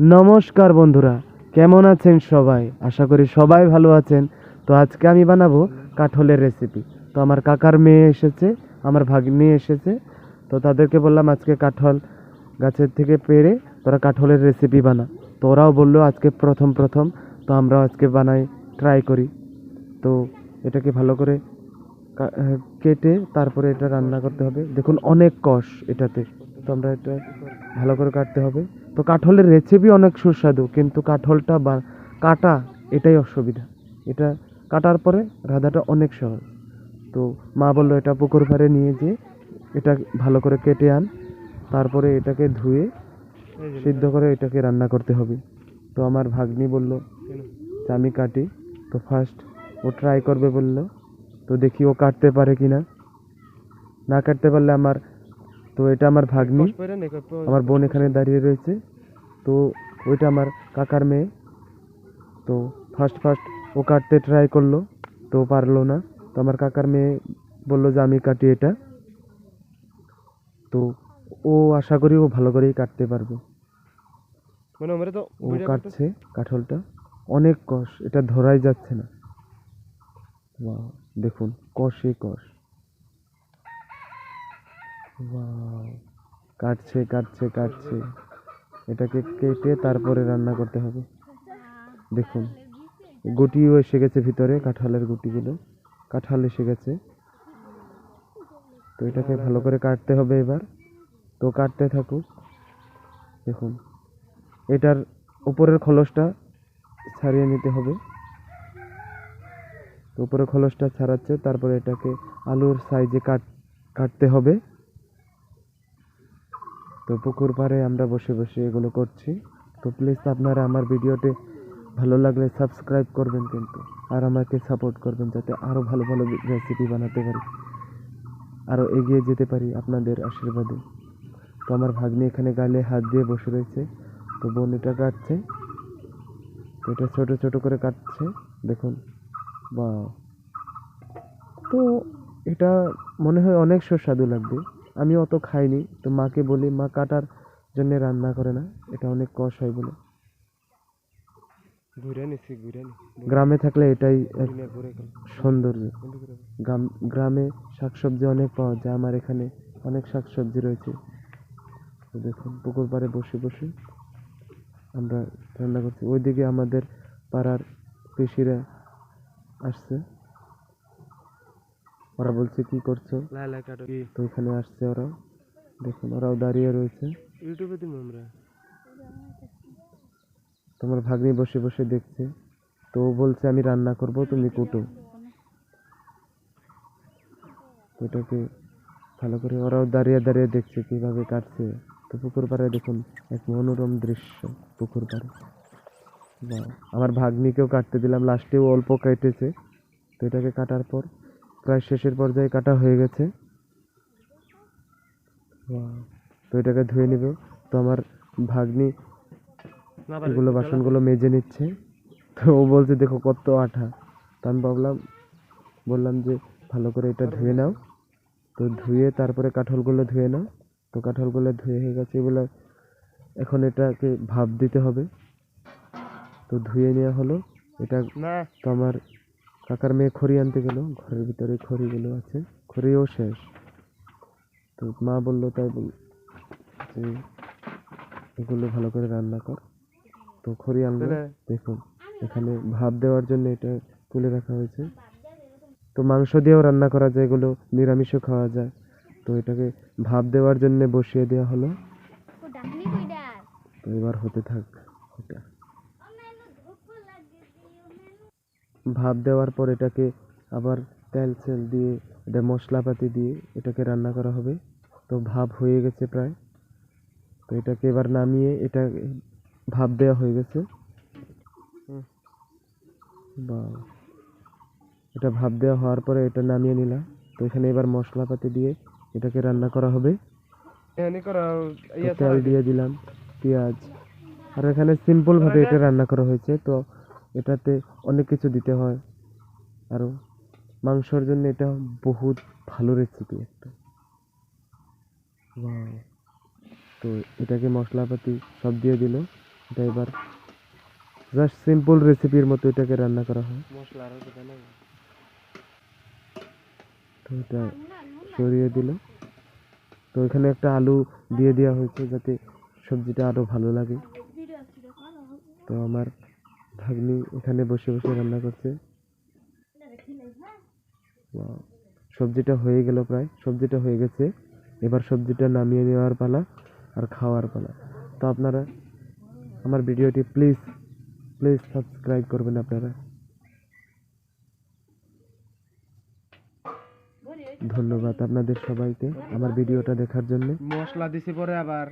নমস্কার বন্ধুরা, কেমন আছেন সবাই? আশা করি সবাই ভালো আছেন। তো আজকে আমি বানাবো কাঁঠালের রেসিপি। তো আমার কাকার মেয়ে এসেছে, আমার ভাগ্নি এসেছে। তো তাদেরকে বললাম আজকে কাঁঠাল গাছের থেকে পেড়ে তোরা কাঁঠালের রেসিপি বানা। তো ওরাও বললো আজকে প্রথম প্রথম, তো আমরাও আজকে বানাই, ট্রাই করি। তো এটাকে ভালো করে কেটে তারপরে এটা রান্না করতে হবে। দেখুন অনেক কষ এটাতে, তো আমরা এটা ভালো করে কাটতে হবে। তো কাঁঠালের রেসিপি অনেক সুস্বাদু, কিন্তু কাঁঠালটা বা কাটা এটাই অসুবিধা। এটা কাটার পরে রাঁধাটা অনেক সহজ। তো মা বললো এটা পুকুর পাড়ে নিয়ে যেয়ে এটা ভালো করে কেটে আন, তারপরে এটাকে ধুয়ে সিদ্ধ করে এটাকে রান্না করতে হবে। তো আমার ভাগ্নি বলল যে আমি কাটি। তো ফার্স্ট ও ট্রাই করবে বললো। তো দেখি ও কাটতে পারে কিনা। না কাটতে পারলে তো এটা আমার ভাগ্নি, আমার বোন এখানে দাঁড়িয়ে রয়েছে। তো ওইটা আমার কাকার মেয়ে। তো ফার্স্ট ফার্স্ট ও কাটতে ট্রাই করলো, তো পারলো না। তো আমার কাকার মেয়ে বললো যে আমি কাটি এটা। তো ও আশা করি ও ভালো করেই কাটতে পারবে। ও কাটছে কাঁঠালটা, অনেক কষ, এটা ধরাই যাচ্ছে না। ওয়াও, দেখুন কষে কষ। ওয়াও, কাটছে কাটছে কাটছে। এটাকে কেটে তারপরে রান্না করতে হবে। দেখুন গুটিও এসে গেছে ভিতরে, কাঁঠালের গুটিগুলো, কাঁঠাল এসে গেছে। তো এটাকে ভালো করে কাটতে হবে এবার। তো কাটতে থাকুক। দেখুন এটার উপরের খোলসটা ছাড়িয়ে নিতে হবে। তো উপরের খোলসটা ছাড়াচ্ছে, তারপরে এটাকে আলুর সাইজে কাটতে হবে। তো পুকুর পাড়ে আমরা বসে বসে এগুলো করছি। তো প্লিজ আপনারা আমার ভিডিওতে ভালো লাগলে সাবস্ক্রাইব করবেন কিন্তু, আর আমাকে সাপোর্ট করবেন যাতে আরও ভালো ভালো রেসিপি বানাতে পারি, আরও এগিয়ে যেতে পারি আপনাদের আশীর্বাদে। তো আমার ভাগ্নি এখানে গালে হাত দিয়ে বসে রয়েছে। তো বোন এটা কাটছে, তো এটা ছোট ছোট করে কাটছে। দেখুন বা, তো এটা মনে হয় অনেক সুস্বাদু লাগবে। আমি অত খাইনি, তো মাকে বলি, মা কাটার জন্য রান্না করে না, এটা অনেক কষ হয় বলে। গ্রামে থাকলে এটাই এক সৌন্দর্য। গ্রামে শাকসবজি অনেক পাওয়া যায়, আমার এখানে অনেক শাকসবজি রয়েছে। তো দেখুন পুকুর পাড়ে বসে বসে আমরা রান্না করছি। ওইদিকে আমাদের পাড়ার পিসিরা আসছে, ওরা বলছে কি করছো, তো এখানে আসছে ওরা। দেখুন ওরাও দাঁড়িয়ে রয়েছে। ইউটিউবে দিই আমরা। তোমার ভাগ্নি বসে বসে দেখছে। তো ও বলছে আমি রান্না করব, তুমি কুটো। এটাকে ভালো করে ওরাও দাঁড়িয়ে দাঁড়িয়ে দেখছে কিভাবে কাটছে। তো পুকুর পাড়ে দেখুন এক মনোরম দৃশ্য পুকুর পাড়ে। আমার ভাগ্নিকেও কাটতে দিলাম, লাস্টেও অল্প কেটেছে। তো এটাকে কাটার পর প্রায় শেষের পর্যায়ে কাটা হয়ে গেছে। তো এটাকে ধুয়ে নিব। তো আমার ভাগ্নি এগুলো বাসনগুলো মেজে নিচ্ছে। তো ও বলছে দেখো কত আঠা। তো আমি বললাম যে ভালো করে এটা ধুয়ে নাও। তো ধুয়ে তারপরে কাঁঠালগুলো ধুয়ে নাও। তো কাঁঠালগুলো ধুয়ে হয়ে গেছে, এগুলো এখন এটাকে ভাপ দিতে হবে। তো ধুয়ে নেওয়া হলো এটা। তো আমার কাকার মেয়ে খড়ি আনতে গেল, ঘরের ভিতরে খড়িগুলো আছে, খড়িও শেষ। তো মা বললো তাই যে এগুলো ভালো করে রান্না কর। তো খড়ি আনলো। দেখুন এখানে ভাপ দেওয়ার জন্য এটা তুলে রাখা হয়েছে। তো মাংস দিয়েও রান্না করা যায়, এগুলো নিরামিষও খাওয়া যায়। তো এটাকে ভাপ দেওয়ার জন্য বসিয়ে দেওয়া হলো। তো এবার হতে থাক এটা। ভাপ দেওয়ার পর এটাকে আবার তেল দিয়ে এটা মশলাপাতি দিয়ে এটাকে রান্না করা হবে। তো ভাপ হয়ে গেছে প্রায়। তো এটাকে এবার নামিয়ে, এটা ভাপ দেওয়া হয়ে গেছে। বা, এটা ভাপ দেওয়া হওয়ার পরে এটা নামিয়ে নিলাম। তো এখানে এবার মশলাপাতি দিয়ে এটাকে রান্না করা হবে। তেল দিয়ে দিলাম, পেঁয়াজ। আর এখানে সিম্পল ভাবে এটা রান্না করা হয়েছে। তো এটাতে অনেক কিছু দিতে হয় আরো, মাংসর জন্য এটা বহুত ভালো রেসিপি একটা। তো এটাকে মশলাপাতি সব দিয়ে দিল। এটা এবার জাস্ট সিম্পল রেসিপির মতো এটাকে রান্না করা হয়। মশলা আরো দেবে না? তো এটা সরিয়ে দিল। তো এখানে একটা আলু দিয়ে দেওয়া হয়েছে যাতে সবজিটা আরো ভালো লাগে। তো আমার ভাগ্নি এখানে বসে বসে রান্না করছে। Wow, সবজিটা হয়ে গেল, প্রায় সবজিটা হয়ে গেছে। এবার সবজিটা নামিয়ে নেওয়ার পালা আর খাওয়ার পালা। তো আপনারা আমার ভিডিওটি প্লিজ প্লিজ সাবস্ক্রাইব করবেন আপনারা। ধন্যবাদ আপনাদের সবাইকে আমার ভিডিওটা দেখার জন্য। মশলা দিছি পরে আবার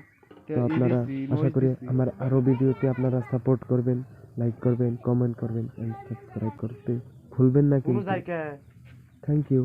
তো আপনারা আশা করি আমার আরো ভিডিওতে আপনারা সাপোর্ট করবেন, লাইক করবেন, কমেন্ট করবেন এন্ড সাবস্ক্রাইব করতে ভুলবেন না কিন্তু। Thank you.